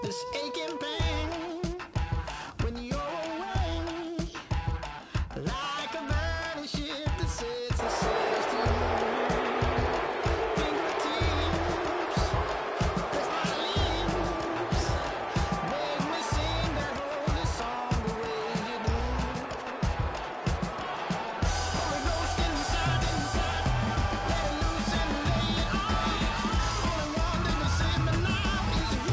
this aching pain when you're away, like a burning ship that sets the sails to you. Fingertips, press my lips, make me sing that holy song the way you do. Holy Ghost inside, let it loose and lay it on. Only one that can save me now is you.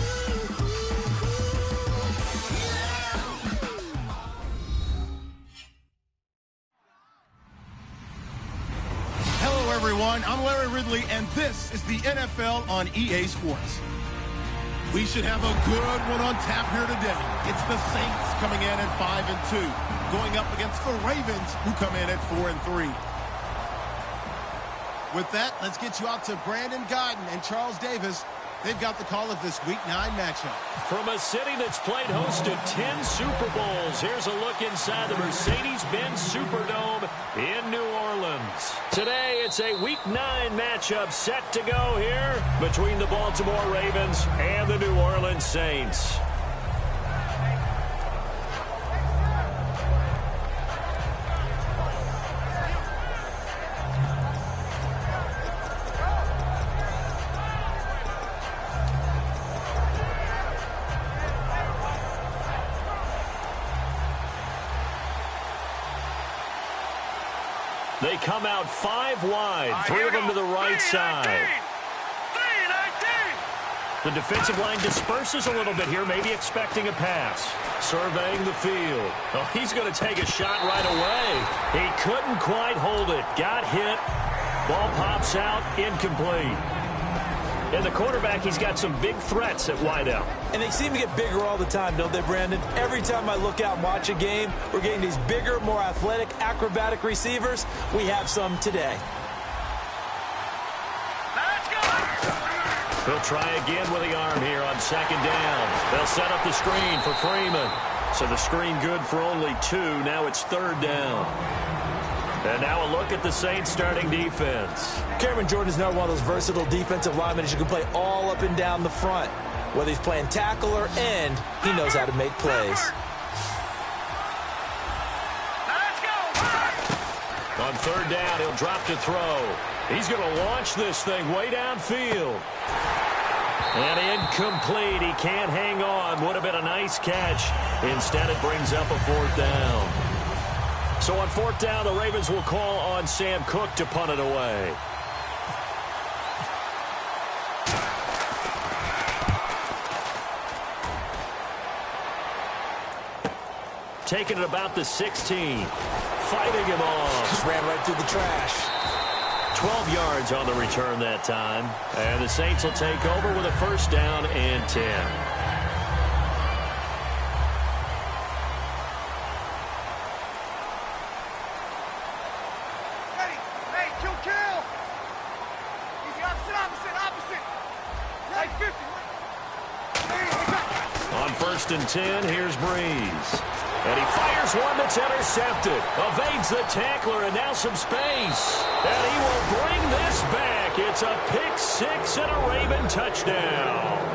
Hello, everyone. I'm Larry Ridley, and this is the NFL on EA Sports. We should have a good one on tap here today. It's the Saints coming in at 5-2, going up against the Ravens, who come in at 4-3. With that, let's get you out to Brandon Guyton and Charles Davis. They've got the call of this Week 9 matchup. From a city that's played host to 10 Super Bowls, here's a look inside the Mercedes-Benz Superdome in New Orleans. Today, it's a Week 9 matchup set to go here between the Baltimore Ravens and the New Orleans Saints. They come out 5 wide, 3 of them to the right side. The defensive line disperses a little bit here, maybe expecting a pass. Surveying the field. Oh, he's going to take a shot right away. He couldn't quite hold it. Got hit. Ball pops out, incomplete. And the quarterback, he's got some big threats at wideout. And they seem to get bigger all the time, don't they, Brandon? Every time I look out and watch a game, we're getting these bigger, more athletic, acrobatic receivers. We have some today. Let's go! He'll try again with the arm here on second down. They'll set up the screen for Freeman. So the screen good for only 2. Now it's third down. And now a look at the Saints starting defense. Cameron Jordan is now one of those versatile defensive linemen who can play all up and down the front. Whether he's playing tackle or end, he knows how to make plays. On third down, he'll drop to throw. He's going to launch this thing way downfield. And incomplete. He can't hang on. Would have been a nice catch. Instead, it brings up a fourth down. So on fourth down, the Ravens will call on Sam Cook to punt it away. Taking it about the 16. Fighting him off. Just ran right through the trash. 12 yards on the return that time. And the Saints will take over with a first down and 10. On first and 10, here's Breeze. And he fires one that's intercepted. Evades the tackler, and now some space. And he will bring this back. It's a pick 6 and a Raven touchdown.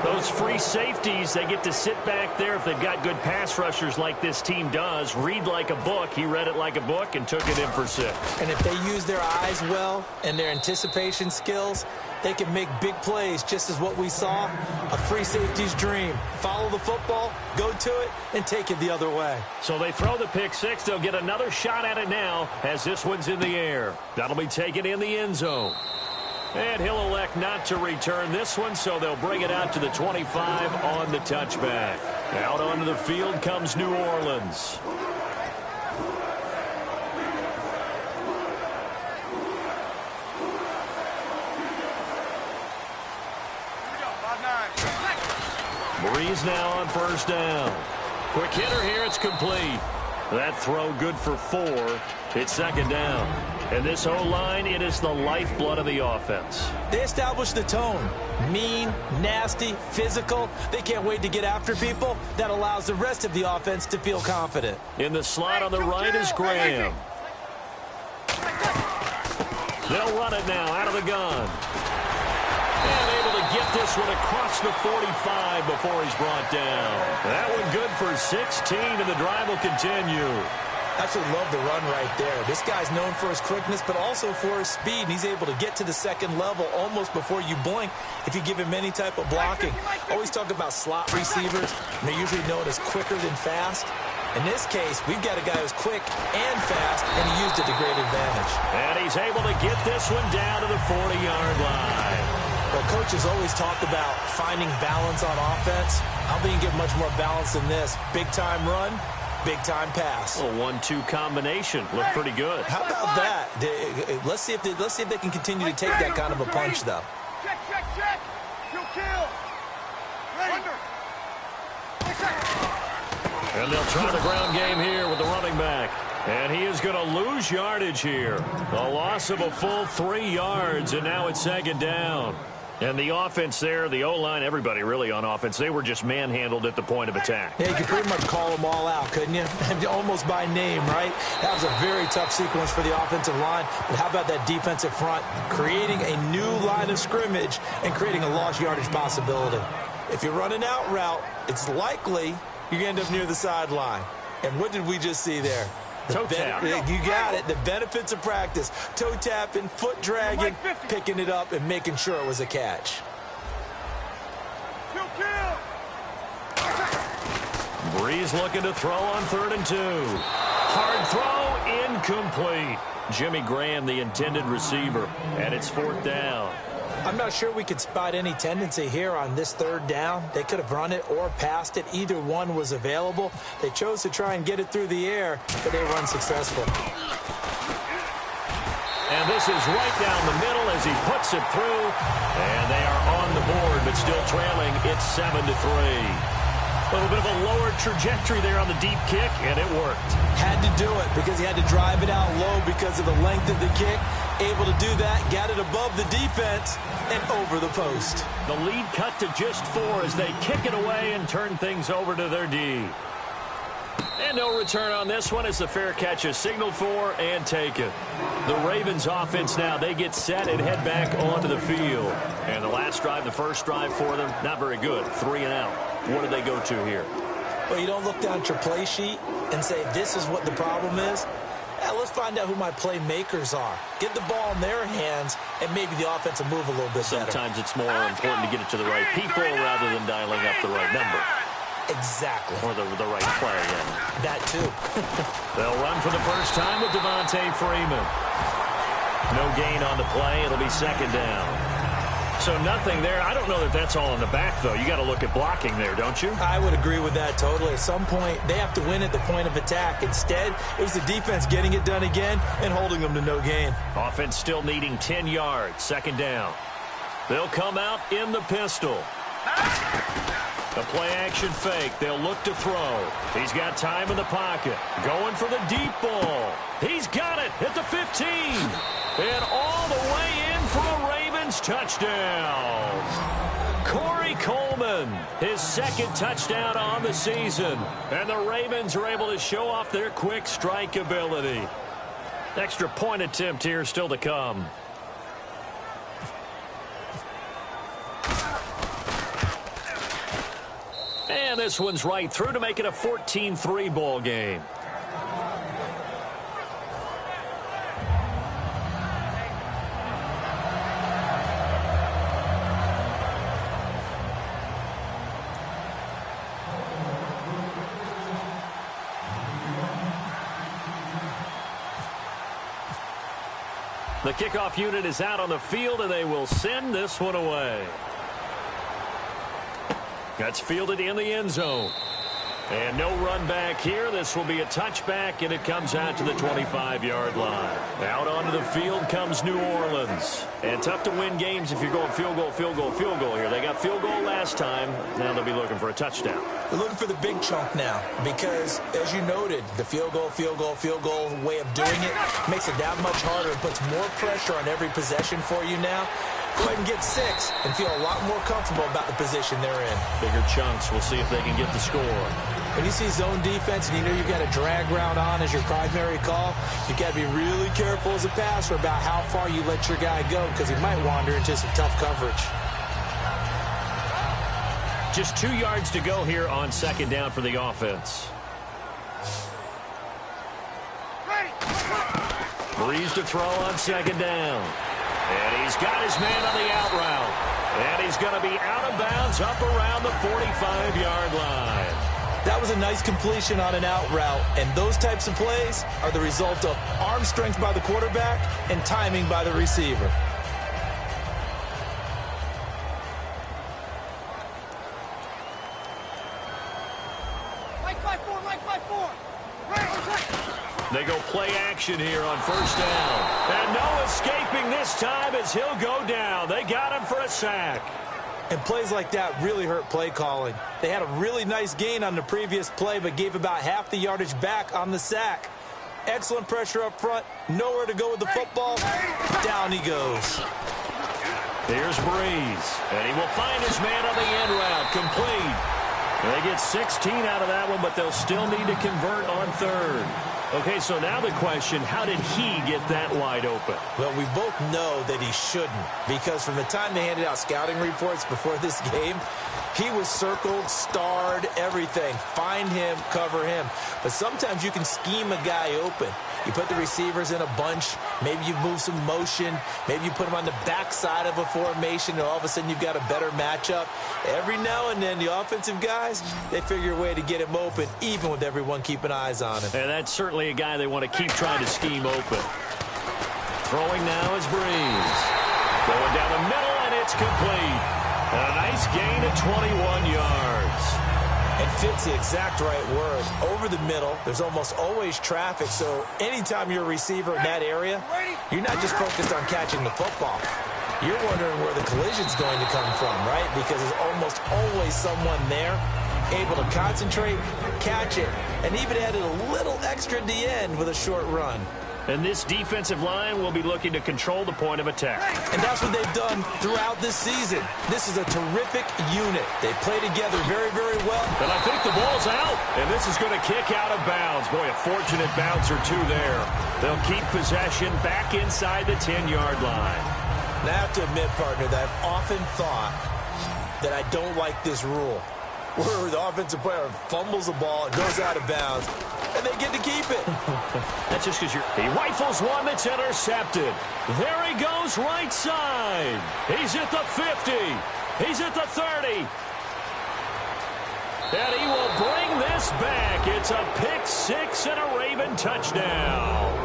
Those free safeties, they get to sit back there if they've got good pass rushers like this team does. Read like a book. He read it like a book and took it in for 6. And if they use their eyes well and their anticipation skills, they can make big plays, just as what we saw, a free safety's dream. Follow the football, go to it, and take it the other way. So they throw the pick 6. They'll get another shot at it now as this one's in the air. That'll be taken in the end zone. And he'll elect not to return this one, so they'll bring it out to the 25 on the touchback. Out onto the field comes New Orleans. Breeze now on first down. Quick hitter here, it's complete. That throw good for 4. It's second down. And this O-line, it is the lifeblood of the offense. They established the tone. Mean, nasty, physical. They can't wait to get after people. That allows the rest of the offense to feel confident. In the slot on the right is Graham. They'll run it now out of the gun. And able to get this one across the 45 before he's brought down. That one good for 16, and the drive will continue. Absolutely love the run right there. This guy's known for his quickness, but also for his speed. And he's able to get to the second level almost before you blink if you give him any type of blocking. Always talk about slot receivers, and they're usually known as quicker than fast. In this case, we've got a guy who's quick and fast, and he used it to great advantage. And he's able to get this one down to the 40-yard line. Well, coaches always talk about finding balance on offense. I don't think you get much more balance than this. Big-time run, big-time pass. A 1-2 combination. Looked pretty good. How about that? Let's see if they can continue to take that kind of a punch, though. Check. Kill. Ready. And they'll try the ground game here with the running back. And he is going to lose yardage here. A loss of a full 3 yards, and now it's second down. And the offense there, the O-line, everybody really on offense, they were just manhandled at the point of attack. Yeah, you could pretty much call them all out, couldn't you? Almost by name, right? That was a very tough sequence for the offensive line. But how about that defensive front? Creating a new line of scrimmage and creating a lost yardage possibility. If you're running out route, it's likely you're going to end up near the sideline. And what did we just see there? Toe tap. You got it. The benefits of practice. Toe tapping, foot dragging, picking it up, and making sure it was a catch. Breeze looking to throw on 3rd and 2. Hard throw, incomplete. Jimmy Graham, the intended receiver, and it's 4th down. I'm not sure we could spot any tendency here on this 3rd down. They could have run it or passed it. Either one was available. They chose to try and get it through the air, but they were unsuccessful. And this is right down the middle as he puts it through. And they are on the board, but still trailing. It's 7-3. A little bit of a lower trajectory there on the deep kick, and it worked. Had to do it because he had to drive it out low because of the length of the kick. Able to do that, got it above the defense, and over the post. The lead cut to just 4 as they kick it away and turn things over to their D. And no return on this one as the fair catch is signaled for and taken. The Ravens offense now, they get set and head back onto the field. And the last drive, the first drive for them, not very good. 3 and out. What do they go to here? Well, you don't look down at your play sheet and say, this is what the problem is. Let's find out who my playmakers are. Get the ball in their hands, and maybe the offense will move a little bit better. Sometimes it's more important to get it to the right people rather than dialing up the right number. Exactly. Or the right play. Yeah. That, too. They'll run for the first time with Devontae Freeman. No gain on the play. It'll be 2nd down. So nothing there. I don't know that that's all in the back, though. You got to look at blocking there, don't you? I would agree with that totally. At some point, they have to win at the point of attack. Instead, it was the defense getting it done again and holding them to no gain. Offense still needing 10 yards. 2nd down. They'll come out in the pistol. The play-action fake. They'll look to throw. He's got time in the pocket. Going for the deep ball. He's got it at the 15. And all the way in for a Ravens touchdown. Corey Coleman, his 2nd touchdown on the season. And the Ravens are able to show off their quick strike ability. Extra point attempt here still to come. And this one's right through to make it a 14-3 ball game. The kickoff unit is out on the field, and they will send this one away. That's fielded in the end zone. And no run back here. This will be a touchback, and it comes out to the 25-yard line. Out onto the field comes New Orleans. And tough to win games if you're going field goal, field goal, field goal here. They got field goal last time. Now they'll be looking for a touchdown. They're looking for the big chunk now because, as you noted, the field goal way of doing it makes it that much harder and puts more pressure on every possession for you now. Go ahead and get 6 and feel a lot more comfortable about the position they're in. Bigger chunks. We'll see if they can get the score. When you see zone defense and you know you've got a drag route on as your primary call, you've got to be really careful as a passer about how far you let your guy go because he might wander into some tough coverage. Just 2 yards to go here on second down for the offense. Breeze to throw on second down. And he's got his man on the out route. And he's going to be out of bounds up around the 45-yard line. That was a nice completion on an out route, and those types of plays are the result of arm strength by the quarterback and timing by the receiver. They go play action here on first down. And no escaping this time as he'll go down. They got him for a sack. And plays like that really hurt play calling. They had a really nice gain on the previous play, but gave about half the yardage back on the sack. Excellent pressure up front. Nowhere to go with the football. Down he goes. Here's Breeze. And he will find his man on the end route. Complete. They get 16 out of that one, but they'll still need to convert on third. Okay, so now the question, how did he get that wide open? Well, we both know that he shouldn't, because from the time they handed out scouting reports before this game, he was circled, starred, everything. Find him, cover him. But sometimes you can scheme a guy open. You put the receivers in a bunch. Maybe you move some motion. Maybe you put them on the backside of a formation, and all of a sudden you've got a better matchup. Every now and then, the offensive guys, they figure a way to get him open, even with everyone keeping eyes on him. And that's certainly a guy they want to keep trying to scheme open. Throwing now is Breeze. Going down the middle, and it's complete. A nice gain of 21 yards. It fits the exact right word. Over the middle, there's almost always traffic, so anytime you're a receiver in that area, you're not just focused on catching the football. You're wondering where the collision's going to come from, right? Because there's almost always someone there able to concentrate, catch it, and even added a little extra at the end with a short run. And this defensive line will be looking to control the point of attack. And that's what they've done throughout this season. This is a terrific unit. They play together very, very well. And I think the ball's out. And this is going to kick out of bounds. Boy, a fortunate bounce or two there. They'll keep possession back inside the 10-yard line. And I have to admit, partner, that I've often thought that I don't like this rule, where the offensive player fumbles the ball, it goes out of bounds, and they get to keep it. That's just because he rifles one that's intercepted. There he goes right side. He's at the 50. He's at the 30. And he will bring this back. It's a pick six and a Raven touchdown.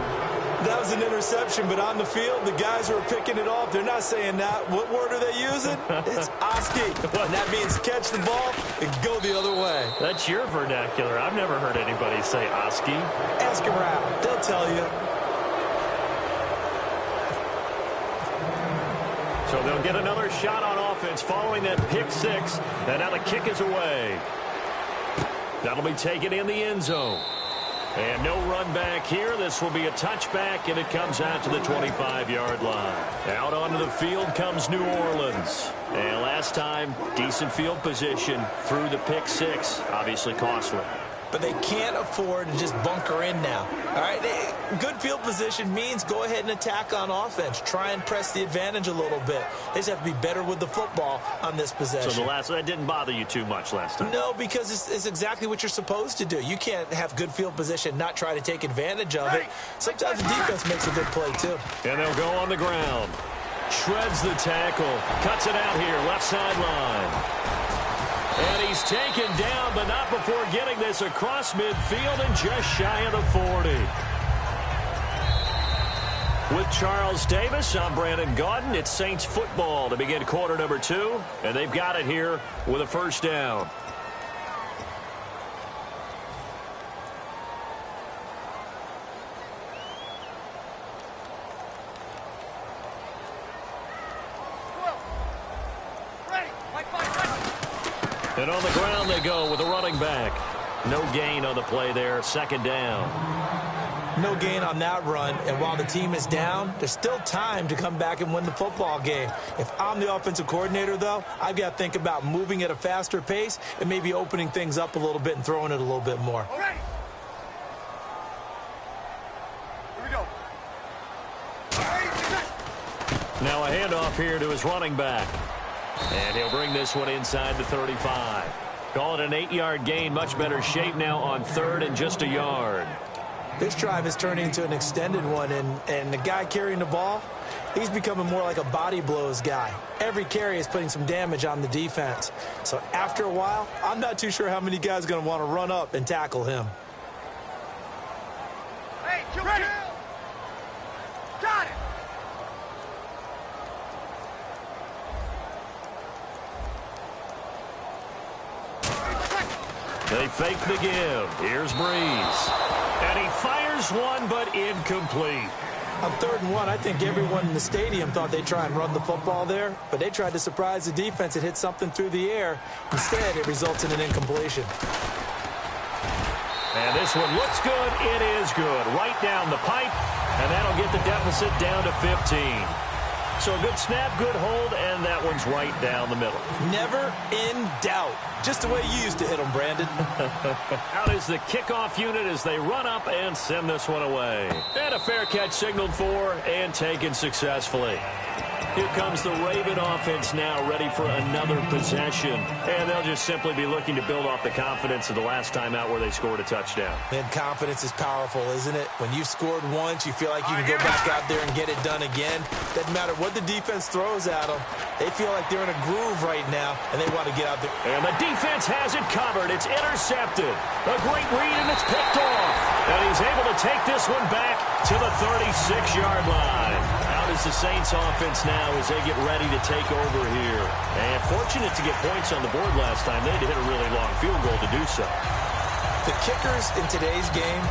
That was an interception, but on the field, the guys who are picking it off, they're not saying that. What word are they using? It's Oski. And that means catch the ball and go the other way. That's your vernacular. I've never heard anybody say Oski. Ask around. They'll tell you. So they'll get another shot on offense following that pick six. And now the kick is away. That'll be taken in the end zone. And no run back here. This will be a touchback, and it comes out to the 25-yard line. Out onto the field comes New Orleans. And last time, decent field position through the pick six. Obviously costly. But they can't afford to just bunker in now. All right, good field position means go ahead and attack on offense. Try and press the advantage a little bit. They just have to be better with the football on this possession. So that didn't bother you too much last time? No, because it's exactly what you're supposed to do. You can't have good field position, not try to take advantage of it. Sometimes the defense makes a good play, too. And they'll go on the ground. Shreds the tackle. Cuts it out here, left sideline. And he's taken down, but not before getting this across midfield and just shy of the 40. With Charles Davis, I'm Brandon Gaudin. It's Saints football to begin quarter number 2, and they've got it here with a first down. And on the ground they go with a running back. No gain on the play there, second down. No gain on that run, and while the team is down, there's still time to come back and win the football game. If I'm the offensive coordinator, though, I've got to think about moving at a faster pace and maybe opening things up a little bit and throwing it a little bit more. Here we go. Now a handoff here to his running back. And he'll bring this one inside the 35. Call it an 8-yard gain. Much better shape now on 3rd and just a yard. This drive is turning into an extended one, and the guy carrying the ball, he's becoming more like a body blows guy. Every carry is putting some damage on the defense. So after a while, I'm not too sure how many guys are going to want to run up and tackle him. Hey, ready. Got it. They fake the give. Here's Breeze. And he fires one, but incomplete. On 3rd and 1, I think everyone in the stadium thought they'd try and run the football there, but they tried to surprise the defense and hit something through the air. Instead, it results in an incompletion. And this one looks good. It is good. Right down the pipe, and that'll get the deficit down to 15. So a good snap, good hold, and that one's right down the middle. Never in doubt. Just the way you used to hit them, Brandon. Out is the kickoff unit as they run up and send this one away. And a fair catch signaled for and taken successfully. Here comes the Raven offense now, ready for another possession. And they'll just simply be looking to build off the confidence of the last time out where they scored a touchdown. And confidence is powerful, isn't it? When you've scored once, you feel like you can go back out there and get it done again. Doesn't matter what the defense throws at them. They feel like they're in a groove right now, and they want to get out there. And the defense has it covered. It's intercepted. A great read, and it's picked off. And he's able to take this one back to the 36-yard line. Out is the Saints offense now as they get ready to take over here. And fortunate to get points on the board last time. They had to hit a really long field goal to do so. The kickers in today's game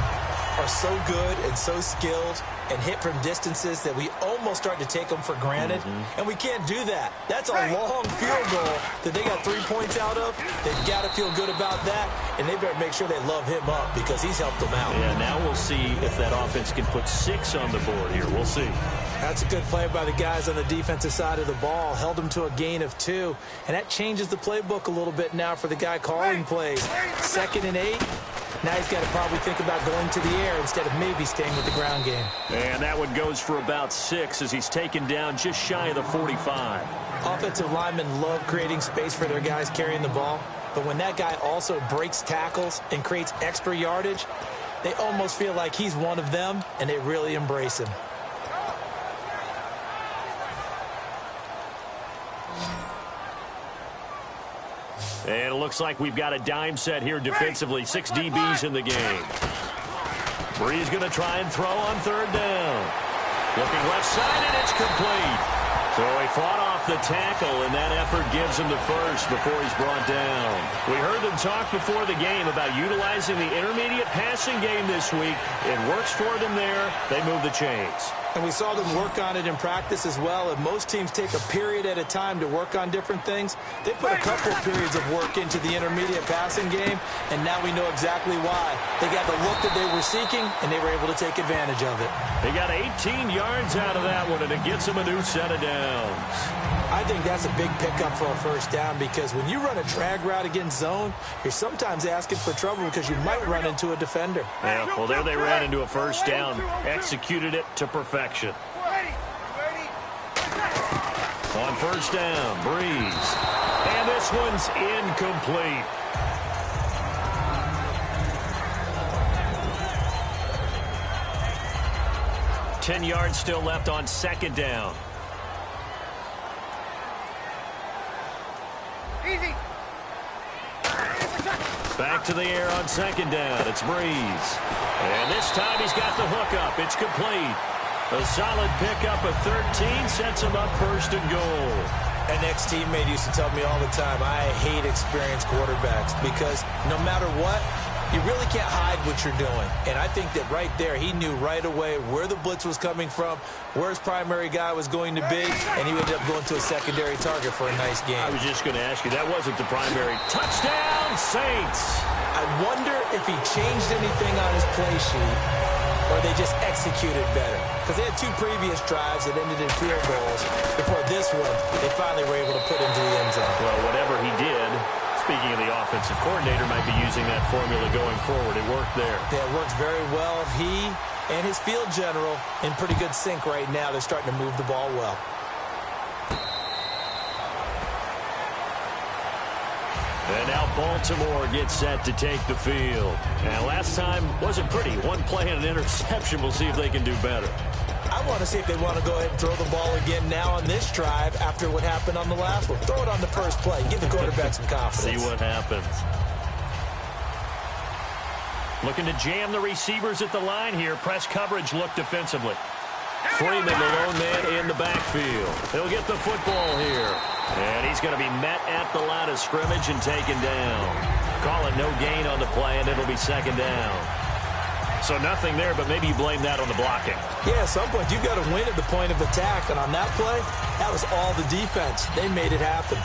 are so good and so skilled and hit from distances that we almost start to take them for granted. And we can't do that. That's a long field goal that they got 3 points out of. They've got to feel good about that, and they better make sure they love him up because he's helped them out. Yeah, now we'll see if that offense can put 6 on the board here. We'll see. That's a good play by the guys on the defensive side of the ball. Held them to a gain of 2, and that changes the playbook a little bit now for the guy calling plays. 2nd and 8. Now he's got to probably think about going to the air instead of maybe staying with the ground game. And that one goes for about 6 as he's taken down just shy of the 45. Offensive linemen love creating space for their guys carrying the ball, but when that guy also breaks tackles and creates extra yardage, they almost feel like he's one of them, and they really embrace him. And it looks like we've got a dime set here defensively. 6 DBs in the game. Bree's going to try and throw on 3rd down. Looking left side, and it's complete. So he fought off the tackle, and that effort gives him the first before he's brought down. We heard them talk before the game about utilizing the intermediate passing game this week. It works for them there. They move the chains. And we saw them work on it in practice as well. And most teams take a period at a time to work on different things. They put a couple of periods of work into the intermediate passing game, and now we know exactly why. They got the look that they were seeking, and they were able to take advantage of it. They got 18 yards out of that one, and it gets them a new set of downs. I think that's a big pickup for a first down because when you run a drag route against zone, you're sometimes asking for trouble because you might run into a defender. Yeah, well, there they ran into a first down, executed it to perfection. On 1st down, Breeze. And this one's incomplete. Ten yards still left on 2nd down. Easy. Back to the air on 2nd down. It's Breeze. And this time he's got the hook up. It's complete. A solid pickup of 13 sets him up 1st and goal. An ex-teammate used to tell me all the time, I hate experienced quarterbacks because no matter what, you really can't hide what you're doing. And I think that right there, he knew right away where the blitz was coming from, where his primary guy was going to be, and he ended up going to a secondary target for a nice game. I was just going to ask you, that wasn't the primary. Touchdown, Saints! I wonder if he changed anything on his play sheet or they just executed better. Because they had 2 previous drives that ended in field goals. Before this one, they finally were able to put into the end zone. Well, whatever he did, speaking of the offensive coordinator, might be using that formula going forward. It worked there. Yeah, it works very well. He and his field general in pretty good sync right now. They're starting to move the ball well. And now Baltimore gets set to take the field. And last time wasn't pretty. One play and an interception. We'll see if they can do better. I want to see if they want to go ahead and throw the ball again now on this drive after what happened on the last one. Throw it on the first play. Give the quarterback some confidence. See what happens. Looking to jam the receivers at the line here. Press coverage look defensively. Freeman, the lone man in the backfield. He'll get the football here. And he's going to be met at the line of scrimmage and taken down. Call it no gain on the play, and it'll be second down. So nothing there, but maybe you blame that on the blocking. Yeah, at some point, you've got to win at the point of attack. And on that play, that was all the defense. They made it happen.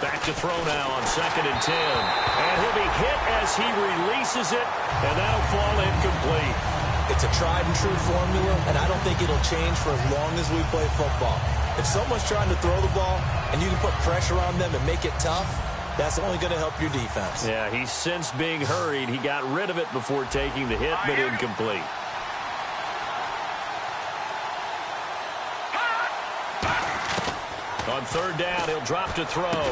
Back to throw now on 2nd and 10. And he'll be hit as he releases it, and that'll fall incomplete. It's a tried-and-true formula, and I don't think it'll change for as long as we play football. If someone's trying to throw the ball and you can put pressure on them and make it tough, that's only going to help your defense. Yeah, he's since being hurried. He got rid of it before taking the hit, but incomplete. On 3rd down, he'll drop to throw.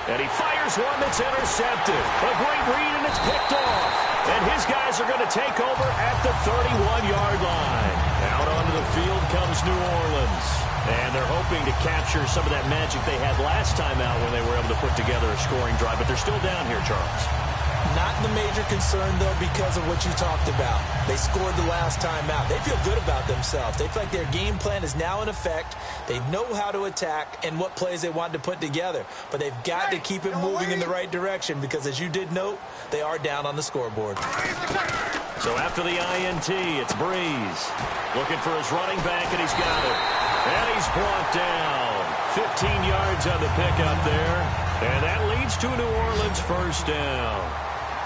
And he fires one that's intercepted. A great read, and it's picked off. And his guys are going to take over at the 31-yard line. Out onto the field comes New Orleans. And they're hoping to capture some of that magic they had last time out when they were able to put together a scoring drive. But they're still down here, Charles. Not the major concern, though, because of what you talked about. They scored the last time out. They feel good about themselves. They feel like their game plan is now in effect. They know how to attack and what plays they want to put together. But they've got to keep it moving in the right direction because, as you did note, they are down on the scoreboard. So after the INT, it's Breeze. Looking for his running back, and he's got it. And he's brought down. 15 yards on the pickup there. And that leads to a New Orleans first down.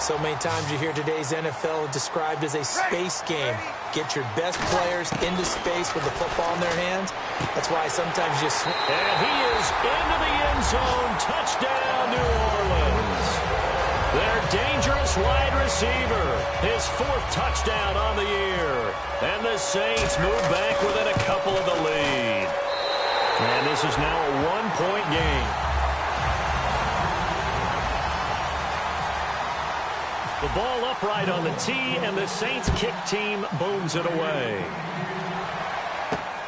So many times you hear today's NFL described as a space game. Get your best players into space with the football in their hands. That's why sometimes you swing. And he is into the end zone. Touchdown, New Orleans. Their dangerous wide receiver. His 4th touchdown on the year. And the Saints move back within a couple of the lead. And this is now a 1-point game. The ball upright on the tee, and the Saints kick team booms it away.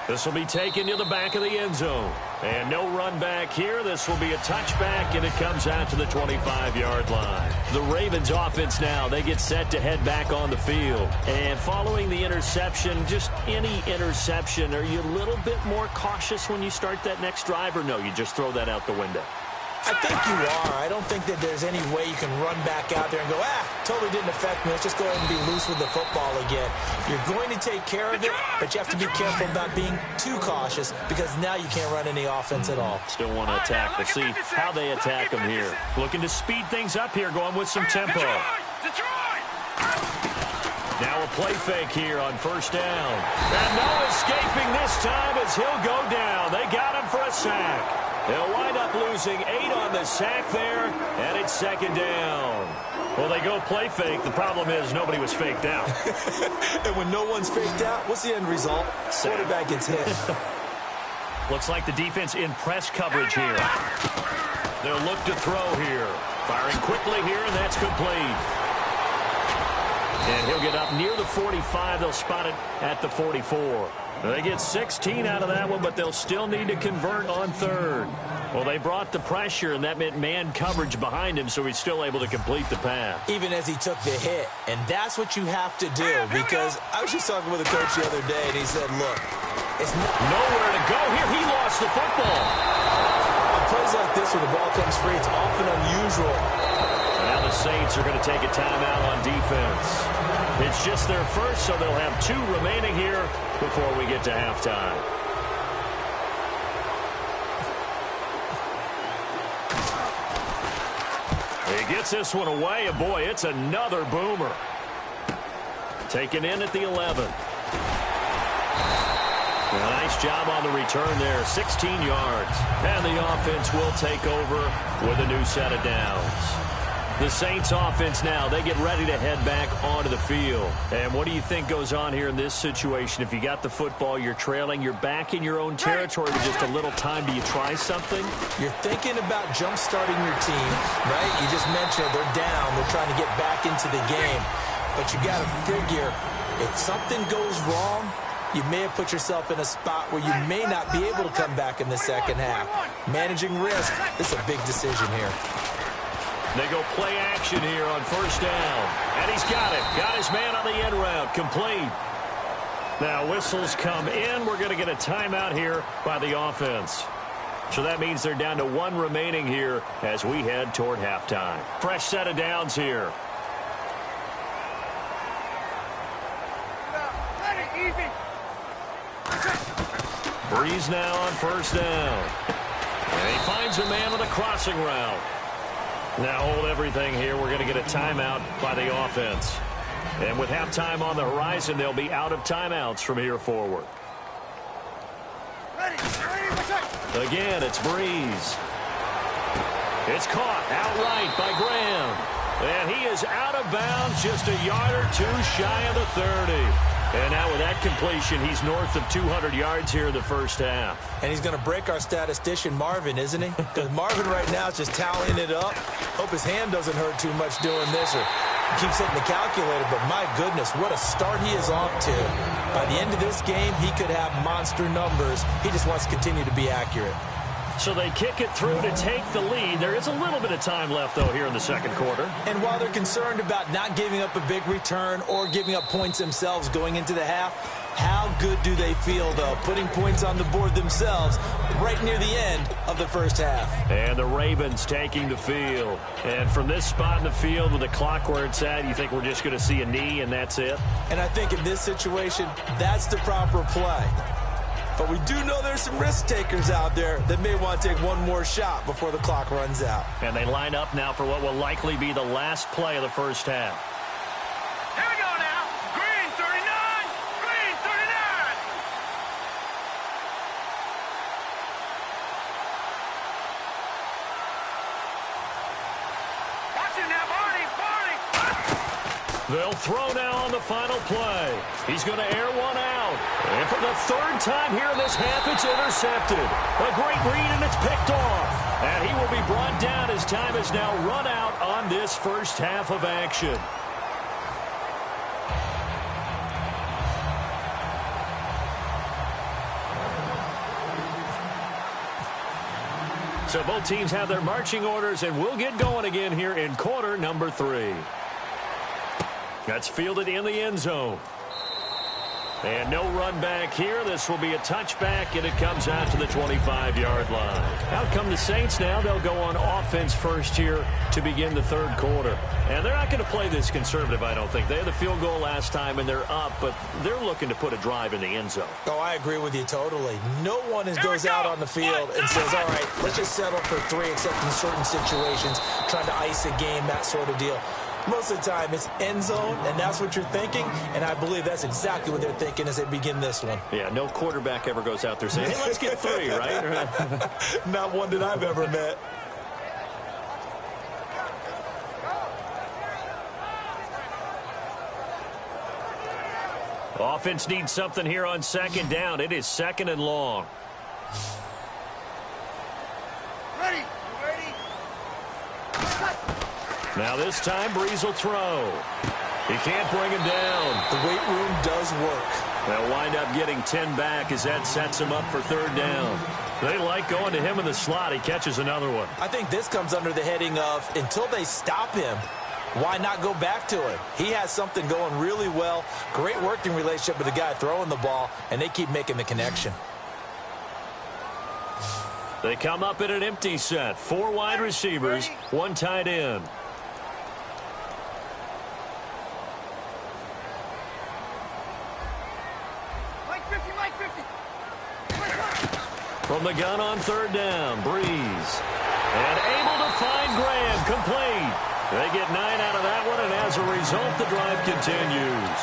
This will be taken to the back of the end zone. And no run back here. This will be a touchback, and it comes out to the 25-yard line. The Ravens offense now, they get set to head back on the field. And following the interception, just any interception, are you a little bit more cautious when you start that next drive, or no, you just throw that out the window? I think you are. I don't think that there's any way you can run back out there and go, totally didn't affect me. Let's just go ahead and be loose with the football again. You're going to take care of it, but you have to be careful about being too cautious because now you can't run any offense at all. Still want to attack. Let's see how they attack them here. Looking to speed things up here, going with some tempo. Now a play fake here on 1st down. And no escaping this time as he'll go down. They got him for a sack. They'll wind up losing 8 on the sack there, and it's 2nd down. Well, they go play fake. The problem is nobody was faked out. And when no one's faked out, what's the end result? Quarterback gets hit. Looks like the defense in press coverage here. They'll look to throw here. Firing quickly here, and that's complete. And he'll get up near the 45. They'll spot it at the 44. They get 16 out of that one, but they'll still need to convert on 3rd. Well, they brought the pressure, and that meant man coverage behind him, so he's still able to complete the pass. Even as he took the hit. And that's what you have to do, because I was just talking with a coach the other day, and he said, look, it's nowhere to go here. He lost the football. On plays like this, when the ball comes free, it's often unusual. Now the Saints are going to take a timeout on defense. It's just their first, so they'll have 2 remaining here before we get to halftime. He gets this one away, and boy, it's another boomer. Taken in at the 11. A nice job on the return there, 16 yards. And the offense will take over with a new set of downs. The Saints offense now, they get ready to head back onto the field. And what do you think goes on here in this situation? If you got the football, you're trailing, you're back in your own territory with just a little time. Do you try something? You're thinking about jump-starting your team, right? You just mentioned they're down. They're trying to get back into the game. But you got to figure, if something goes wrong, you may have put yourself in a spot where you may not be able to come back in the second half. Managing risk, this is a big decision here. They go play action here on first down. And he's got it. Got his man on the end route. Complete. Now whistles come in. We're going to get a timeout here by the offense. So that means they're down to one remaining here as we head toward halftime. Fresh set of downs here. Easy. Breeze now on first down. And he finds a man on the crossing route. Now hold everything here. We're going to get a timeout by the offense. And with halftime on the horizon, they'll be out of timeouts from here forward. Ready. Again, it's Breeze. It's caught outright by Graham. And he is out of bounds, just a yard or two shy of the 30. And now with that completion, he's north of 200 yards here in the first half. And he's going to break our statistician Marvin, isn't he? Because Marvin right now is just tallying it up. Hope his hand doesn't hurt too much doing this, or keeps hitting the calculator. But my goodness, what a start he is off to. By the end of this game, he could have monster numbers. He just wants to continue to be accurate. So they kick it through to take the lead. There is a little bit of time left, though, here in the second quarter. And while they're concerned about not giving up a big return or giving up points themselves going into the half, how good do they feel, though, putting points on the board themselves right near the end of the first half? And the Ravens taking the field. And from this spot in the field with the clock where it's at, you think we're just going to see a knee and that's it? And I think in this situation, that's the proper play. But we do know there's some risk takers out there that may want to take one more shot before the clock runs out. And they line up now for what will likely be the last play of the first half. Here we go now. Green 39. Green 39. Watch it now, Barney. Barney. They'll throw now on the final play. He's going to air one out. And for the third time here in this half, it's intercepted. A great read, and it's picked off. And he will be brought down as time has now run out on this first half of action. So both teams have their marching orders, and we'll get going again here in quarter number 3. That's fielded in the end zone. And no run back here. This will be a touchback, and it comes out to the 25-yard line. Out come the Saints now. They'll go on offense first here to begin the third quarter. And they're not going to play this conservative, I don't think. They had the field goal last time, and they're up, but they're looking to put a drive in the end zone. Oh, I agree with you totally. No one goes out on the field and says, all right, let's just settle for 3, except in certain situations, trying to ice a game, that sort of deal. Most of the time, it's end zone, and that's what you're thinking, and I believe that's exactly what they're thinking as they begin this one. Yeah, no quarterback ever goes out there saying, hey, let's get 3, right? Not one that I've ever met. Offense needs something here on second down. It is second and long. Ready. You ready? Now this time, Breeze will throw. He can't bring him down. The weight room does work. They'll wind up getting 10 back as that sets him up for third down. They like going to him in the slot. He catches another one. I think this comes under the heading of, until they stop him, why not go back to him? He has something going really well. Great working relationship with the guy throwing the ball, and they keep making the connection. They come up in an empty set. 4 wide receivers, 1 tight end. Mike 50, Mike 50. From the gun on third down, Breeze. And able to find Graham, complete. They get 9 out of that one, and as a result, the drive continues.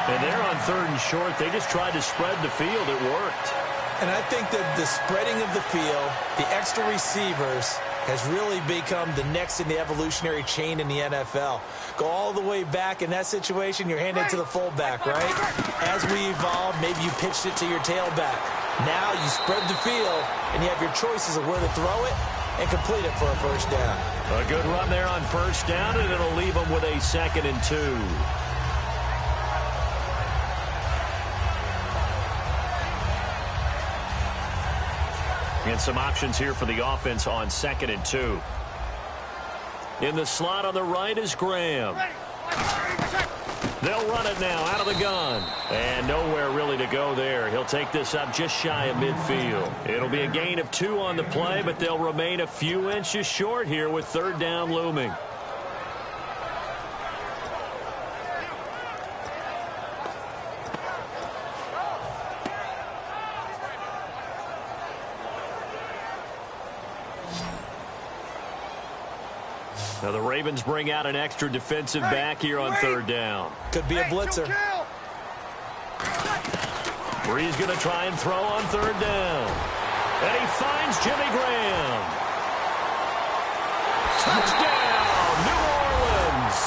And they're on third and short. They just tried to spread the field. It worked. And I think that the spreading of the field, the extra receivers, has really become the next in the evolutionary chain in the NFL. Go all the way back in that situation, you're handed to the fullback, right? As we evolve, maybe you pitched it to your tailback. Now you spread the field, and you have your choices of where to throw it and complete it for a first down. A good run there on first down, and it'll leave them with a 2nd and 2. And some options here for the offense on 2nd and 2. In the slot on the right is Graham. They'll run it now out of the gun. And nowhere really to go there. He'll take this up just shy of midfield. It'll be a gain of 2 on the play, but they'll remain a few inches short here with 3rd down looming. Now the Ravens bring out an extra defensive back here on 3rd down. Could be a blitzer. Brees going to try and throw on 3rd down. And he finds Jimmy Graham. Touchdown, New Orleans.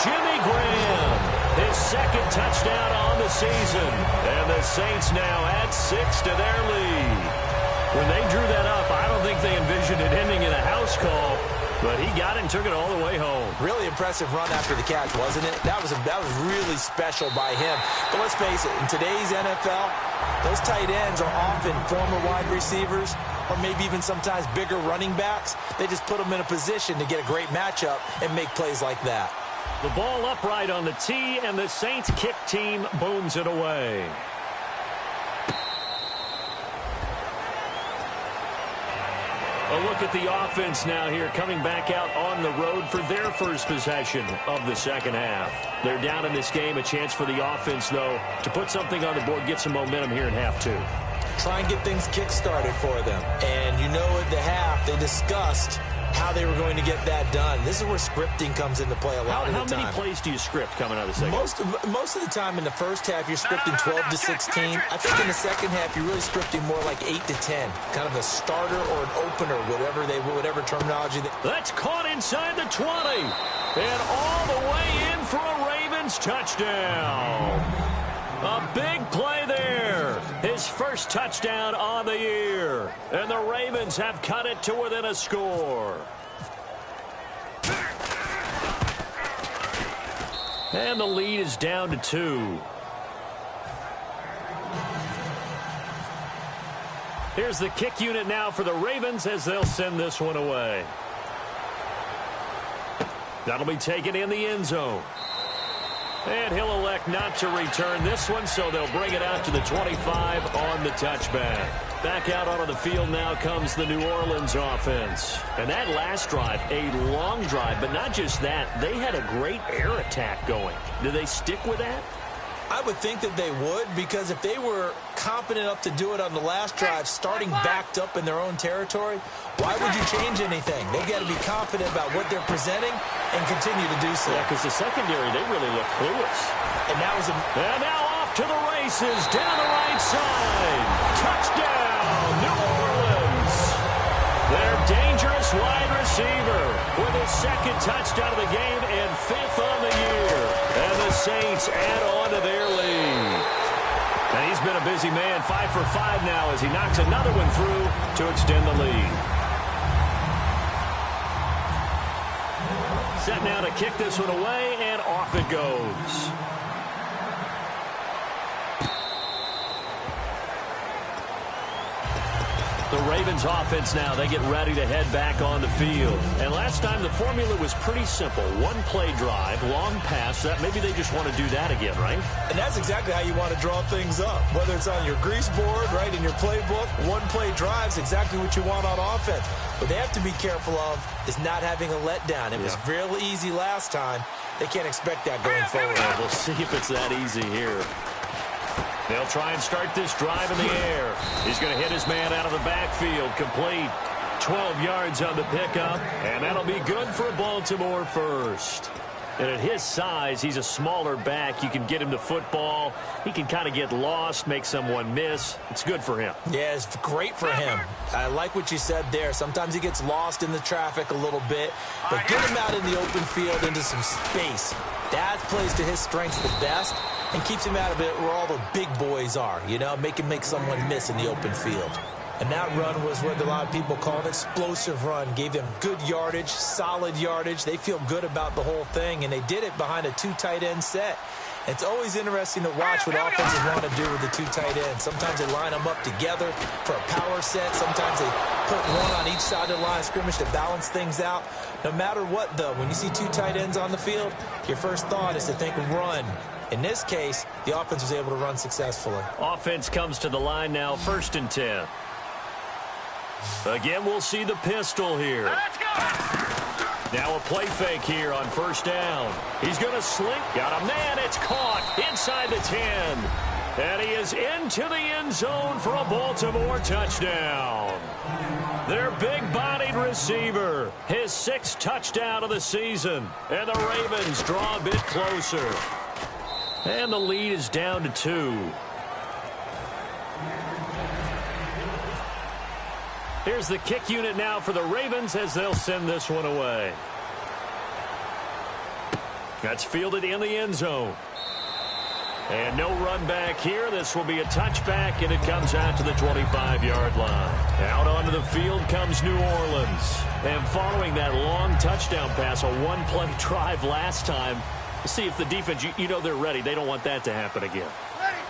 Jimmy Graham, his 2nd touchdown on the season. And the Saints now add 6 to their lead. When they drew that up, I don't think they envisioned it ending in a house call. But he got it and took it all the way home. Really impressive run after the catch, wasn't it? That was really special by him. But let's face it, in today's NFL, those tight ends are often former wide receivers or maybe even sometimes bigger running backs. They just put them in a position to get a great matchup and make plays like that. The ball upright on the tee, and the Saints kick team booms it away. A look at the offense now here, coming back out on the road for their first possession of the 2nd half. They're down in this game. A chance for the offense, though, to put something on the board, get some momentum here in half 2. Try and get things kick-started for them. And you know at the half, they discussed how they were going to get that done. This is where scripting comes into play a lot of the time. How many plays do you script coming out of the second? Most of the time in the first half, you're scripting 12 to 16. I think in the second half, you're really scripting more like 8 to 10. Kind of a starter or an opener, whatever terminology. That's caught inside the 20. And all the way in for a Ravens touchdown. A big play there. His first touchdown on the year. And the Ravens have cut it to within a score. And the lead is down to 2. Here's the kick unit now for the Ravens as they'll send this one away. That'll be taken in the end zone. And he'll elect not to return this one, so they'll bring it out to the 25 on the touchback. Back out onto the field now comes the New Orleans offense. And that last drive, a long drive, but not just that. They had a great air attack going. Do they stick with that? I would think that they would, because if they were confident enough to do it on the last drive, starting backed up in their own territory, why would you change anything? They've got to be confident about what they're presenting and continue to do so. Yeah, because the secondary, they really look clueless. And that was And now off to the races, down the right side. Touchdown, New Orleans. Their dangerous wide receiver with his 2nd touchdown of the game and 5th on the year. And the Saints add on to their lead. And he's been a busy man, 5 for 5 now as he knocks another one through to extend the lead. Set now to kick this one away, and off it goes. The Ravens offense now, they get ready to head back on the field. And last time the formula was pretty simple. One play drive, long pass. That maybe they just want to do that again, right? And that's exactly how you want to draw things up. Whether it's on your grease board, right, in your playbook, one play drive's exactly what you want on offense. What they have to be careful of is not having a letdown. It was real easy last time. They can't expect that going forward. Yeah, we'll see if it's that easy here. They'll try and start this drive in the air. He's going to hit his man out of the backfield. Complete. 12 yards on the pickup. And that'll be good for a Baltimore first. And at his size, he's a smaller back. You can get him the football. He can kind of get lost, make someone miss. It's good for him. Yeah, it's great for him. I like what you said there. Sometimes he gets lost in the traffic a little bit, but get him out in the open field into some space. That plays to his strengths the best and keeps him out of it where all the big boys are, you know, make someone miss in the open field. And that run was what a lot of people call an explosive run. Gave them good yardage, solid yardage. They feel good about the whole thing, and they did it behind a 2 tight end set. It's always interesting to watch what offenses want to do with the 2 tight ends. Sometimes they line them up together for a power set. Sometimes they put one on each side of the line of scrimmage to balance things out. No matter what, though, when you see 2 tight ends on the field, your first thought is to think run. In this case, the offense was able to run successfully. Offense comes to the line now, 1st and 10. Again, we'll see the pistol here. Let's go! Now a play fake here on 1st down. He's going to slink. Got a man. It's caught inside the 10. And he is into the end zone for a Baltimore touchdown. Their big-bodied receiver, his 6th touchdown of the season. And the Ravens draw a bit closer. And the lead is down to 2. Here's the kick unit now for the Ravens as they'll send this one away. That's fielded in the end zone. And no run back here. This will be a touchback, and it comes out to the 25-yard line. Out onto the field comes New Orleans. And following that long touchdown pass, a one-play drive last time, see if the defense, you know they're ready. They don't want that to happen again.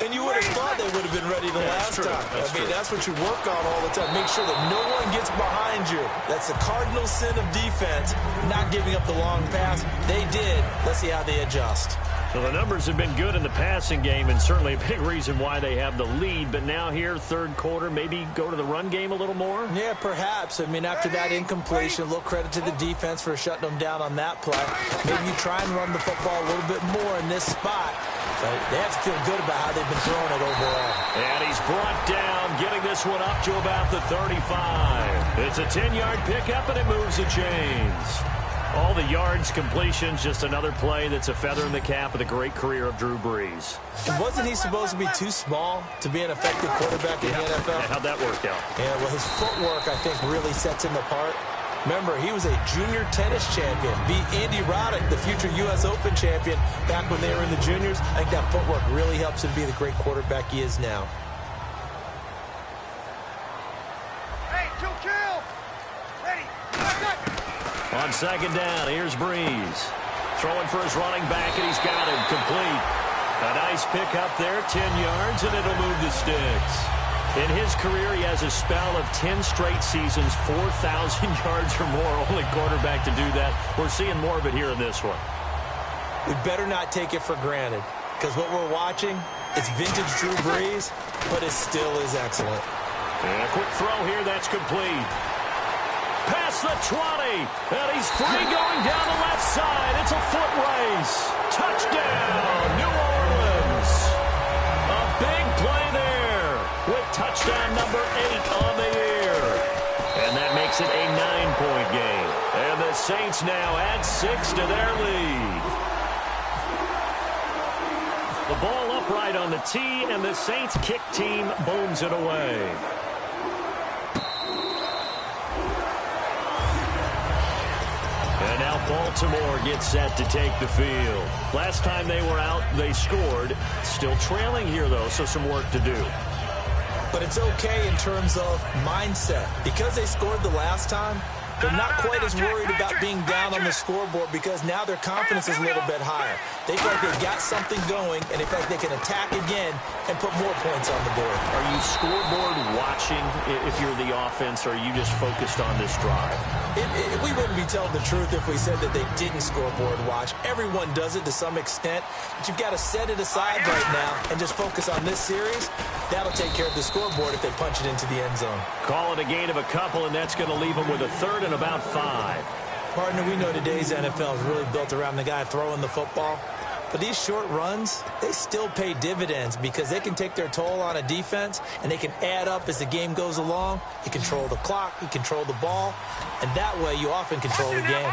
And you would have thought they would have been ready the last time. That's what you work on all the time. Make sure that no one gets behind you. That's the cardinal sin of defense, not giving up the long pass. They did. Let's see how they adjust. So the numbers have been good in the passing game, and certainly a big reason why they have the lead. But now here, 3rd quarter, maybe go to the run game a little more? Yeah, perhaps. I mean, after that incompletion, a little credit to the defense for shutting them down on that play. Maybe you try and run the football a little bit more in this spot. But they have to feel good about how they've been throwing it overall. And he's brought down, getting this one up to about the 35. It's a 10-yard pickup, and it moves the chains. All the yards, completions, just another play that's a feather in the cap of the great career of Drew Brees. And wasn't he supposed to be too small to be an effective quarterback in the NFL? Yeah, how'd that work out? Yeah, well, his footwork, I think, really sets him apart. Remember, he was a junior tennis champion, beat Andy Roddick, the future U.S. Open champion, back when they were in the juniors. I think that footwork really helps him be the great quarterback he is now. Hey, 2 kill! Ready! On 2nd down, here's Brees. Throwing for his running back, and he's got him complete. A nice pick up there, 10 yards, and it'll move the sticks. In his career, he has a spell of 10 straight seasons, 4,000 yards or more, only quarterback to do that. We're seeing more of it here in this one. We better not take it for granted, because what we're watching is vintage Drew Brees, but it still is excellent. And a quick throw here, that's complete. Past the 20, and he's free going down the left side. It's a foot race. Touchdown, New Orleans. A big play there with touchdown number 8 on the year. And that makes it a 9-point game. And the Saints now add 6 to their lead. The ball upright on the tee, and the Saints kick team booms it away. And now Baltimore gets set to take the field. Last time they were out, they scored. Still trailing here, though, so some work to do. But it's okay in terms of mindset. Because they scored the last time, they're not quite as worried about being down on the scoreboard because now their confidence is a little bit higher. They feel like they've got something going, and they feel like they can attack again and put more points on the board. Are you scoreboard watching if you're the offense, or are you just focused on this drive? We wouldn't be telling the truth if we said that they didn't scoreboard watch. Everyone does it to some extent, but you've got to set it aside right now and just focus on this series. That'll take care of the scoreboard if they punch it into the end zone. Call it a gain of a couple, and that's going to leave them with a 3rd and about 5. Partner, we know today's NFL is really built around the guy throwing the football. But these short runs, they still pay dividends because they can take their toll on a defense, and they can add up as the game goes along. You control the clock, you control the ball, and that way you often control the game.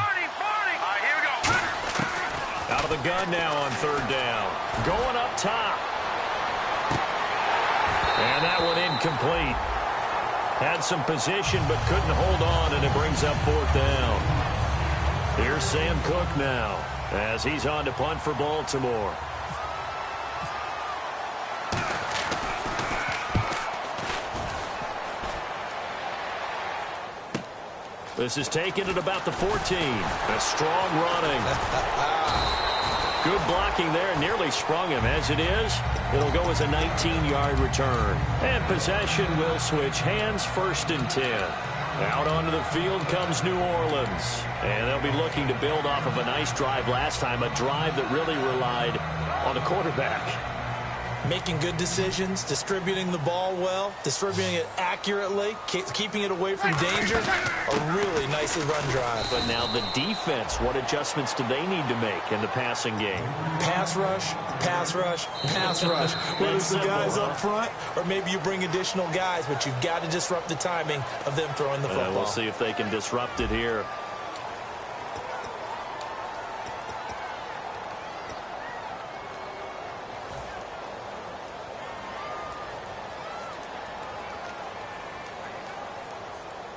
the gun now on third down. Going up top. And that one incomplete. Had some position but couldn't hold on, and it brings up fourth down. Here's Sam Cook now as he's on to punt for Baltimore. This is taken at about the 14. A strong running. Good blocking there. Nearly sprung him. As it is, it'll go as a 19-yard return. And possession will switch hands, 1st and 10. Out onto the field comes New Orleans. And they'll be looking to build off of a nice drive last time. A drive that really relied on the quarterback. Making good decisions, distributing the ball well, distributing it accurately, keeping it away from danger. A really nicely run drive. But now the defense, what adjustments do they need to make in the passing game? Pass rush, pass rush, pass rush. Whether it's the guys up front or maybe you bring additional guys, but you've got to disrupt the timing of them throwing the football. We'll see if they can disrupt it here.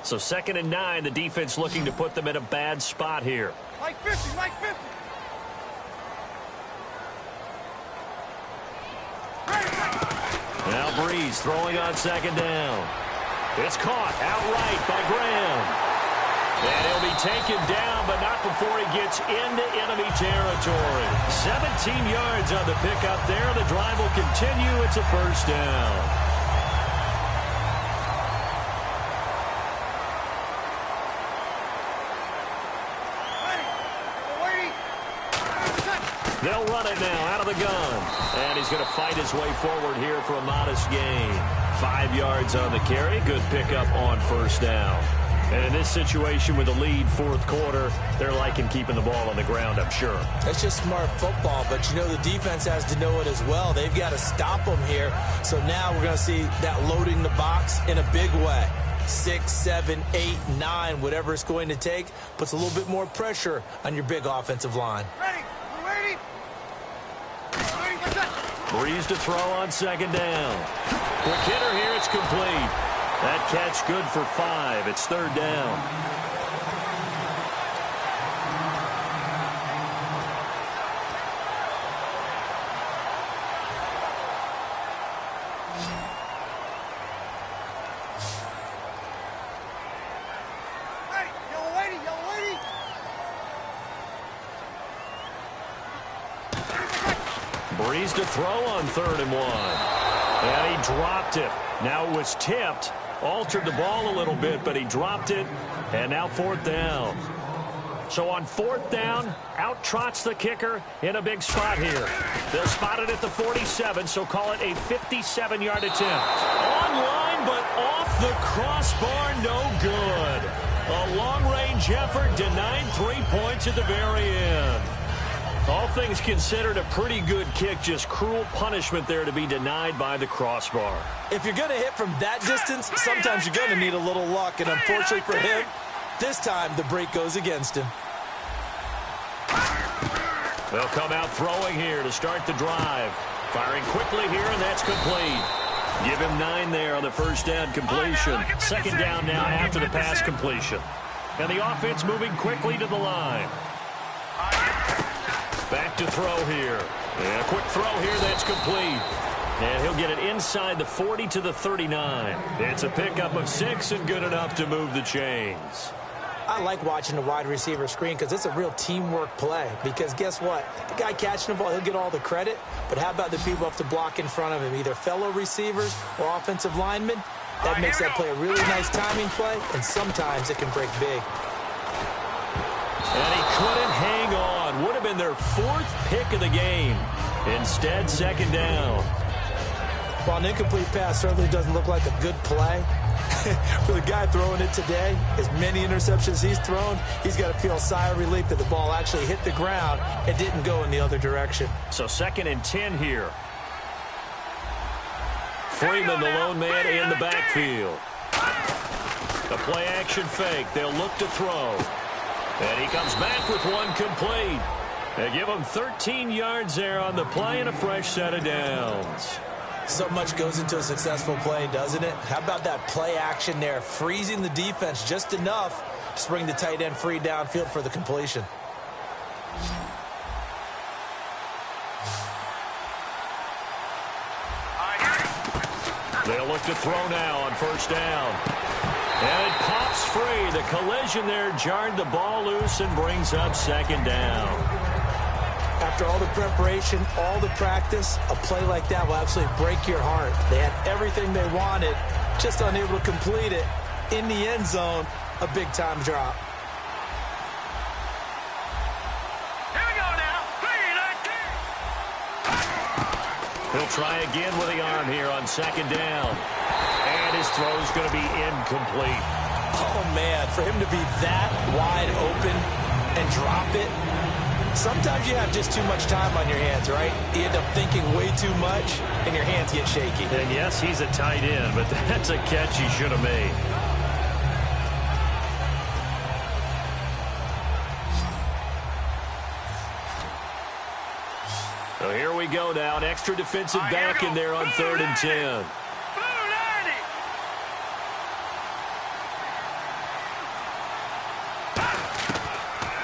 So 2nd and 9, the defense looking to put them in a bad spot here. Like 50, like 50. Now Breeze throwing on 2nd down. It's caught outright by Graham. And he'll be taken down, but not before he gets into enemy territory. 17 yards on the pickup there. The drive will continue. It's a 1st down. They'll run it now out of the gun. And he's going to fight his way forward here for a modest gain. 5 yards on the carry. Good pickup on 1st down. And in this situation with the lead 4th quarter, they're liking keeping the ball on the ground, I'm sure. That's just smart football, but you know the defense has to know it as well. They've got to stop them here. So now we're going to see that loading the box in a big way. 6, 7, 8, 9, whatever it's going to take, puts a little bit more pressure on your big offensive line. Ready, ready. Breeze to throw on 2nd down. Quick hitter here, it's complete. That catch good for 5. It's 3rd down. Breeze to throw on 3rd and 1. And he dropped it. Now it was tipped. Altered the ball a little bit, but he dropped it. And now 4th down. So on 4th down, out trots the kicker in a big spot here. They'll spot it at the 47, so call it a 57-yard attempt. Online, but off the crossbar, no good. A long-range effort denied 3 points at the very end. All things considered, a pretty good kick, just cruel punishment there to be denied by the crossbar. If you're going to hit from that distance, sometimes you're going to need a little luck, and unfortunately for him, this time the break goes against him. They'll come out throwing here to start the drive. Firing quickly here, and that's complete. Give him 9 there on the 1st down completion. 2nd down now after the pass completion. And the offense moving quickly to the line. Back to throw here. And a quick throw here, that's complete. And he'll get it inside the 40 to the 39. It's a pickup of 6 and good enough to move the chains. I like watching the wide receiver screen because it's a real teamwork play. Because guess what? The guy catching the ball, he'll get all the credit. But how about the people up to block in front of him, either fellow receivers or offensive linemen? That makes that play a really nice timing play, and sometimes it can break big. And he couldn't hang on. Would have been their 4th pick of the game. Instead, 2nd down. Well, an incomplete pass certainly doesn't look like a good play. For the guy throwing it today, as many interceptions he's thrown, he's got to feel a sigh of relief that the ball actually hit the ground and didn't go in the other direction. So 2nd and 10 here. Freeman, the lone man in the backfield. The play-action fake. They'll look to throw. And he comes back with one complete. They give them 13 yards there on the play and a fresh set of downs. So much goes into a successful play, doesn't it? How about that play action there, freezing the defense just enough to bring the tight end free downfield for the completion. They'll look to throw now on first down. And it pops free. The collision there jarred the ball loose and brings up second down. After all the preparation, all the practice, a play like that will absolutely break your heart. They had everything they wanted, just unable to complete it. In the end zone, a big-time drop. Here we go now. 3-19. He'll try again with the arm here on second down. And his throw's going to be incomplete. Oh, man, for him to be that wide open and drop it, sometimes you have just too much time on your hands, right? You end up thinking way too much, and your hands get shaky. And yes, he's a tight end, but that's a catch he should have made. So here we go now. An extra defensive back in there on 3rd and 10.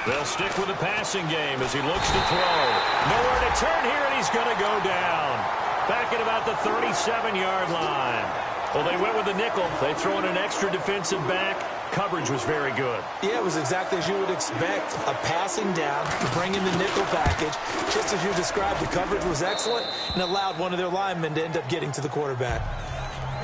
They'll stick with the passing game as he looks to throw. Nowhere to turn here, and he's going to go down. Back at about the 37-yard line. Well, they went with the nickel. They throw in an extra defensive back. Coverage was very good. Yeah, it was exactly as you would expect. A passing down to bring in the nickel package. Just as you described, the coverage was excellent and allowed one of their linemen to end up getting to the quarterback.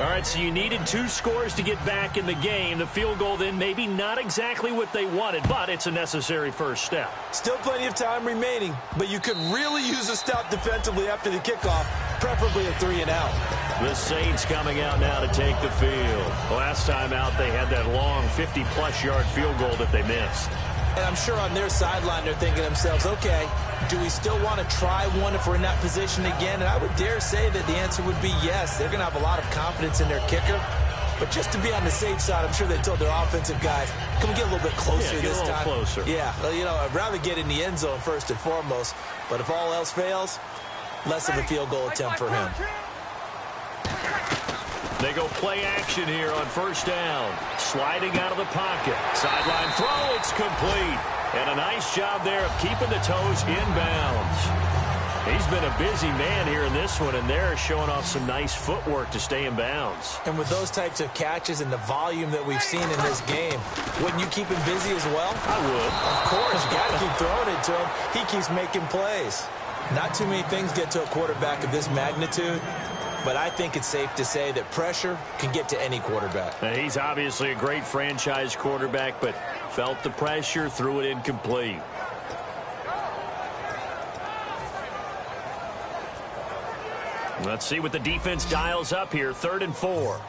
All right, so you needed 2 scores to get back in the game. The field goal then maybe not exactly what they wanted, but it's a necessary first step. Still plenty of time remaining, but you could really use a stop defensively after the kickoff, preferably a 3-and-out. The Saints coming out now to take the field. Last time out, they had that long 50-plus yard field goal that they missed. And I'm sure on their sideline they're thinking to themselves, okay, do we still want to try one if we're in that position again? And I would dare say that the answer would be yes. They're going to have a lot of confidence in their kicker. But just to be on the safe side, I'm sure they told their offensive guys, can we get a little bit closer this time? Closer. Yeah, well, you know, I'd rather get in the end zone first and foremost. But if all else fails, less of a field goal attempt for him. They go play action here on first down. Sliding out of the pocket. Sideline throw, it's complete. And a nice job there of keeping the toes inbounds. He's been a busy man here in this one, and they're showing off some nice footwork to stay in bounds. And with those types of catches and the volume that we've seen in this game, wouldn't you keep him busy as well? I would. Of course, you got to keep throwing it to him. He keeps making plays. Not too many things get to a quarterback of this magnitude, but I think it's safe to say that pressure can get to any quarterback. Now, he's obviously a great franchise quarterback, but felt the pressure, threw it incomplete. Let's see what the defense dials up here. 3rd and 4.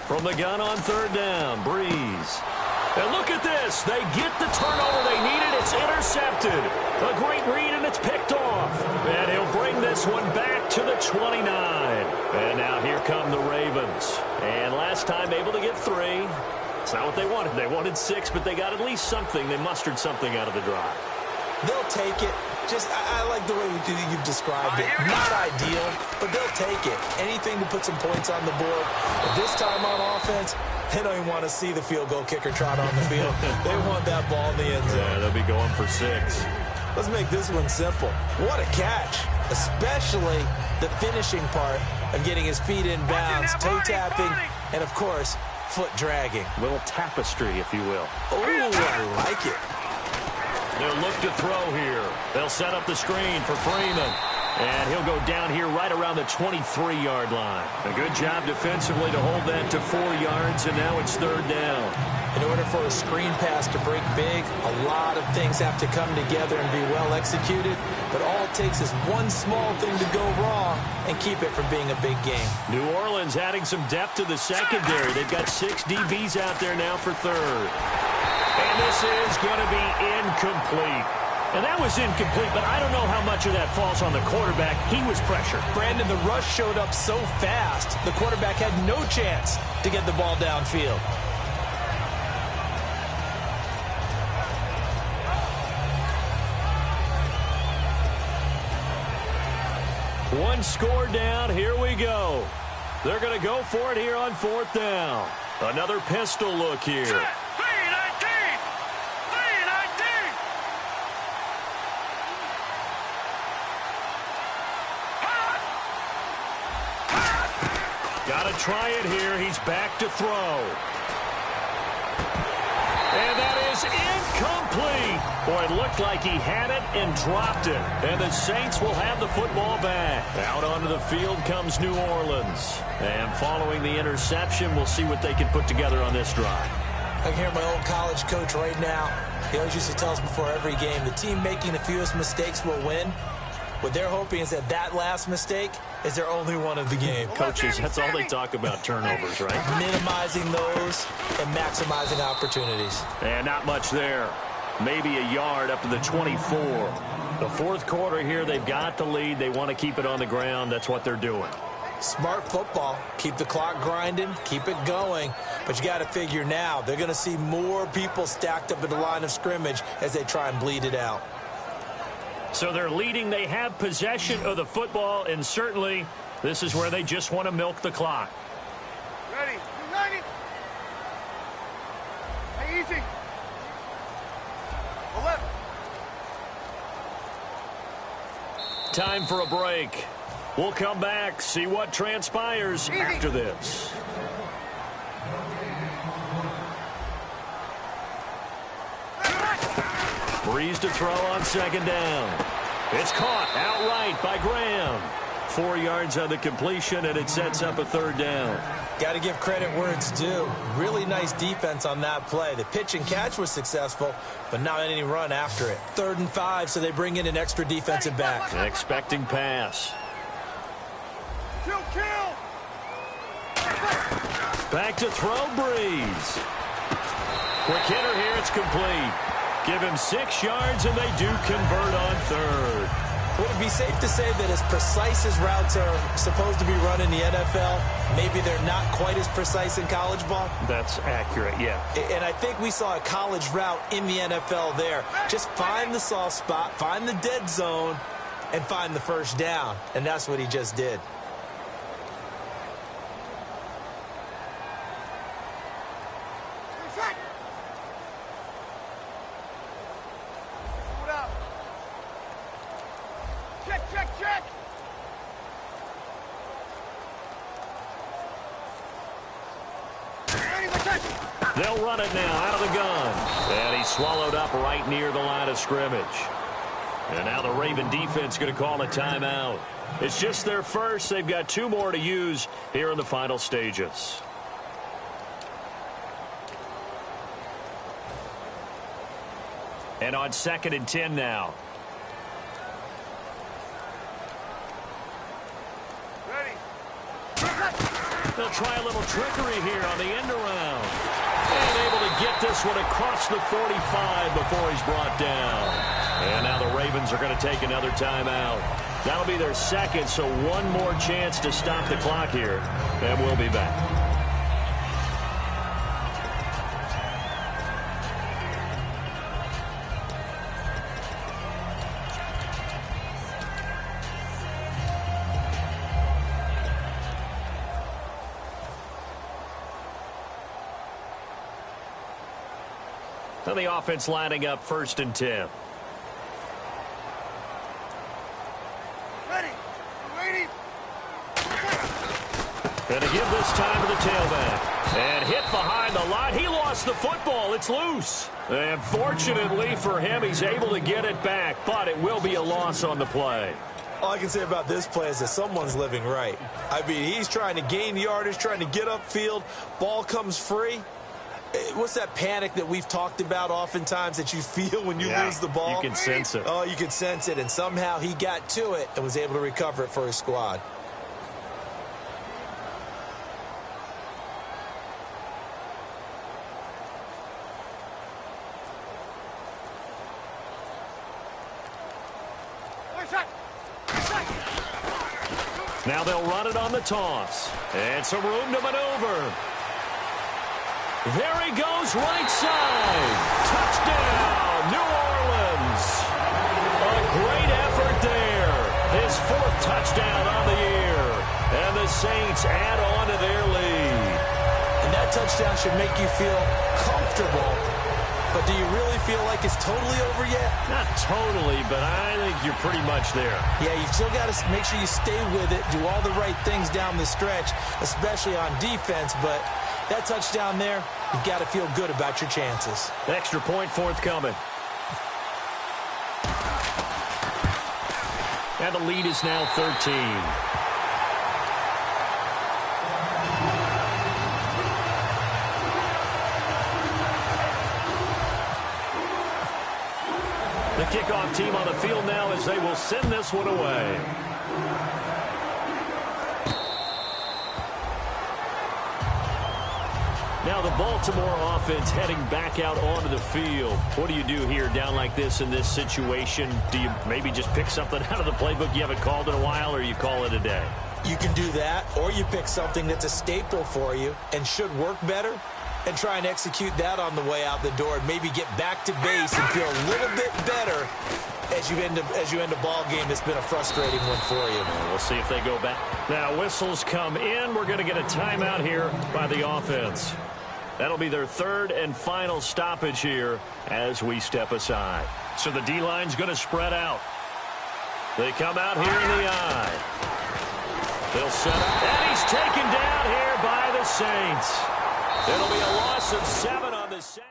From the gun on 3rd down, Breeze. And look at this. They get the turnover they needed. It's intercepted. A great read, and it's picked off. And he'll bring this one back to the 29. And now here come the Ravens. And last time able to get 3. It's not what they wanted. They wanted 6, but they got at least something. They mustered something out of the drive. They'll take it. Just, I like the way you've described it. Not ideal, but they'll take it. Anything to put some points on the board. But this time on offense, they don't even want to see the field goal kicker trot on the field. They want that ball in the end zone. Yeah, they'll be going for 6. Let's make this one simple. What a catch, especially the finishing part of getting his feet in bounds, toe tapping, and, of course, foot dragging. Little tapestry, if you will. Oh, I like it. They'll look to throw here. They'll set up the screen for Freeman. And he'll go down here right around the 23-yard line. A good job defensively to hold that to 4 yards, and now it's 3rd down. In order for a screen pass to break big, a lot of things have to come together and be well executed. But all it takes is one small thing to go wrong and keep it from being a big game. New Orleans adding some depth to the secondary. They've got 6 DBs out there now for 3rd. And this is going to be incomplete. And that was incomplete, but I don't know how much of that falls on the quarterback. He was pressured. Brandon, the rush showed up so fast, the quarterback had no chance to get the ball downfield. One score down. Here we go. They're going to go for it here on 4th down. Another pistol look here. 3-19! 3-19! Got to try it here. He's back to throw. And that is incomplete. Boy, it looked like he had it and dropped it. And the Saints will have the football back. Out onto the field comes New Orleans. And following the interception, we'll see what they can put together on this drive. I can hear my old college coach right now. He always used to tell us before every game, the team making the fewest mistakes will win. What they're hoping is that last mistake is their only one of the game. Coaches, that's all they talk about, turnovers, right? Minimizing those and maximizing opportunities. And not much there. Maybe a yard up to the 24. The fourth quarter here, they've got the lead. They want to keep it on the ground. That's what they're doing. Smart football. Keep the clock grinding. Keep it going. But you got to figure now, they're going to see more people stacked up at the line of scrimmage as they try and bleed it out. So they're leading. They have possession of the football, and certainly this is where they just want to milk the clock. Ready? 90. Hey, easy. 11. Time for a break. We'll come back, see what transpires after this. Breeze to throw on 2nd down. It's caught outright by Graham. 4 yards on the completion, and it sets up a 3rd down. Got to give credit where it's due. Really nice defense on that play. The pitch and catch was successful, but not any run after it. 3rd and 5, so they bring in an extra defensive back. An expecting pass. Kill! Back to throw, Breeze. Quick hitter here, it's complete. Give him 6 yards, and they do convert on 3rd. Would it be safe to say that as precise as routes are supposed to be run in the NFL, maybe they're not quite as precise in college ball? That's accurate, yeah. And I think we saw a college route in the NFL there. Just find the soft spot, find the dead zone, and find the 1st down. And that's what he just did. Check! They'll run it now out of the gun. And he's swallowed up right near the line of scrimmage. And now the Raven defense going to call a timeout. It's just their first. They've got 2 more to use here in the final stages. And on 2nd and 10 now. They'll try a little trickery here on the end around. And able to get this one across the 45 before he's brought down. And now the Ravens are going to take another timeout. That'll be their 2nd, so 1 more chance to stop the clock here. And we'll be back. And the offense lining up 1st and 10. Ready? And to give this time to the tailback. And hit behind the line. He lost the football. It's loose. And fortunately for him, he's able to get it back. But it will be a loss on the play. All I can say about this play is that someone's living right. I mean, he's trying to gain yardage, trying to get upfield. Ball comes free. What's that panic that we've talked about oftentimes that you feel when you lose the ball? You can sense it. Oh, you can sense it. And somehow he got to it and was able to recover it for his squad. Now they'll run it on the toss. And some room to maneuver. There he goes, right side. Touchdown, New Orleans. A great effort there. His fourth touchdown on the year. And the Saints add on to their lead. And that touchdown should make you feel comfortable. But do you really feel like it's totally over yet? Not totally, but I think you're pretty much there. Yeah, you still got to make sure you stay with it, do all the right things down the stretch, especially on defense. But that touchdown there, you've got to feel good about your chances. Extra point forthcoming. And the lead is now 13. The kickoff team on the field now as they will send this one away. Now the Baltimore offense heading back out onto the field. What do you do here down like this in this situation? Do you maybe just pick something out of the playbook you haven't called in a while, or you call it a day? You can do that, or you pick something that's a staple for you and should work better, and try and execute that on the way out the door and maybe get back to base and feel a little bit better as you end a ball game that's been a frustrating one for you. We'll see if they go back. Now whistles come in. We're going to get a timeout here by the offense. That'll be their third and final stoppage here as we step aside. So the D-line's going to spread out. They come out here in the eye. They'll set up. And he's taken down here by the Saints. It'll be a loss of 7 on the Saints.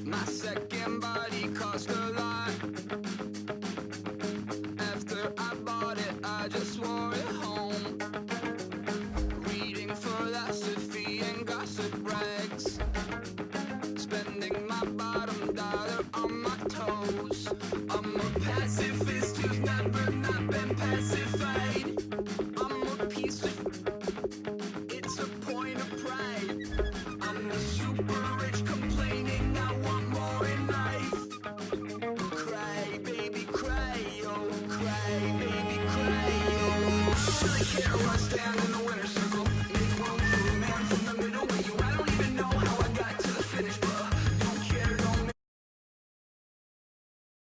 My second body cost a lot. After I bought it, I just wore it home. Reading philosophy and gossip rags. Spending my bottom dollar on my toes. I'm a pacifist who's never not been pacified. I'm a piece of... It's a point of pride. I'm the super rich complaining I want more in life. Cry, baby, cry, oh, cry, baby, cry, oh. Should I care what's down in the